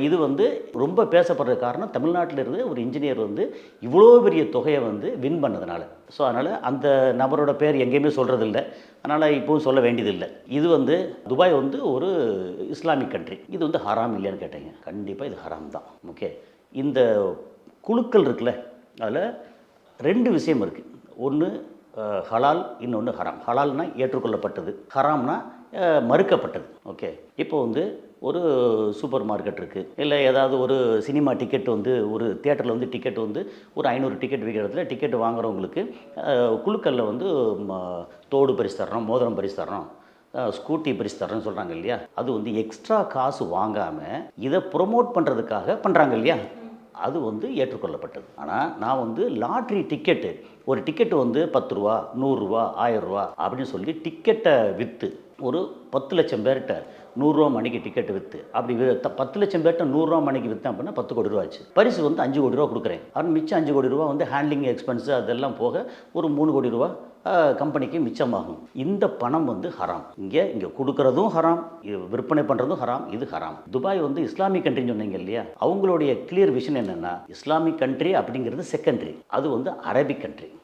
இது வந்து ரொம்ப பேசப்படுற காரணம் தமிழ்நாட்டில் இருந்து ஒரு இன்ஜினியர் வந்து இவ்வளோ பெரிய தொகையை வந்து வின் பண்ணதுனால. ஸோ அதனால் அந்த நபரோட பேர் எங்கேயுமே சொல்கிறது இல்லை, அதனால் இப்போவும் சொல்ல வேண்டியதில்லை. இது வந்து துபாய் வந்து ஒரு இஸ்லாமிக் கண்ட்ரி. இது வந்து ஹராம் இல்லையான்னு கேட்டீங்க, கண்டிப்பாக இது ஹராம் தான். ஓகே, இந்த குழுக்கள் இருக்குல்ல, அதில் 2 விஷயம் இருக்குது. ஒன்று ஹலால், இன்னொன்று ஹராம். ஹலால்னா ஏற்றுக்கொள்ளப்பட்டது, ஹராம்னா மறுக்கப்பட்டது. ஓகே, இப்போ வந்து ஒரு சூப்பர் மார்க்கெட் இருக்குது, இல்லை ஏதாவது ஒரு சினிமா டிக்கெட் வந்து ஒரு தியேட்டரில் வந்து டிக்கெட் வந்து ஒரு 500 டிக்கெட் விற்கிற இடத்துல டிக்கெட் வாங்குறவங்களுக்கு குழுக்களில் வந்து தோடு பரிசு தரணும், மோதிரம் பரிசு தரணும், ஸ்கூட்டி பரிசு தரணும்னு சொல்கிறாங்க இல்லையா. அது வந்து எக்ஸ்ட்ரா காசு வாங்காமல் இதை ப்ரொமோட் பண்ணுறதுக்காக பண்ணுறாங்க இல்லையா, அது வந்து ஏற்றுக்கொள்ளப்பட்டது. ஆனால் நான் வந்து லாட்ரி டிக்கெட்டு, ஒரு டிக்கெட்டு வந்து 10 ரூபா, 100 ரூபா, 1000 ரூபா அப்படின்னு சொல்லி டிக்கெட்டை விற்று ஒரு 10 லட்சம் பேர்கிட்ட 100 ரூபா மணிக்கு டிக்கெட்டு விற்று அப்படி 10 லட்சம் பேர்கிட்ட 100 ரூபா மணிக்கு விற்றேன் அப்படின்னா 10 கோடி ரூபா ஆச்சு. பரிசு வந்து 5 கோடி ரூபா கொடுக்குறேன். ஆனால் மிச்சம் 5 கோடி ரூபா வந்து ஹேண்ட்லிங் எக்ஸ்பென்ஸு அதெல்லாம் போக ஒரு 3 கோடி ரூபா கம்பெனிக்கு மிச்சமாகும். இந்த பணம் வந்து ஹராம். இங்கே கொடுக்குறதும் ஹராம், விற்பனை பண்ணுறதும் ஹராம், இது ஹராம். துபாய் வந்து இஸ்லாமிக் கண்ட்ரின்னு சொன்னீங்க இல்லையா, அவங்களுடைய கிளியர் விஷன் என்னென்னா இஸ்லாமிக் கண்ட்ரி அப்படிங்கிறது செகண்ட்ரி, அது வந்து அரபிக் கண்ட்ரி.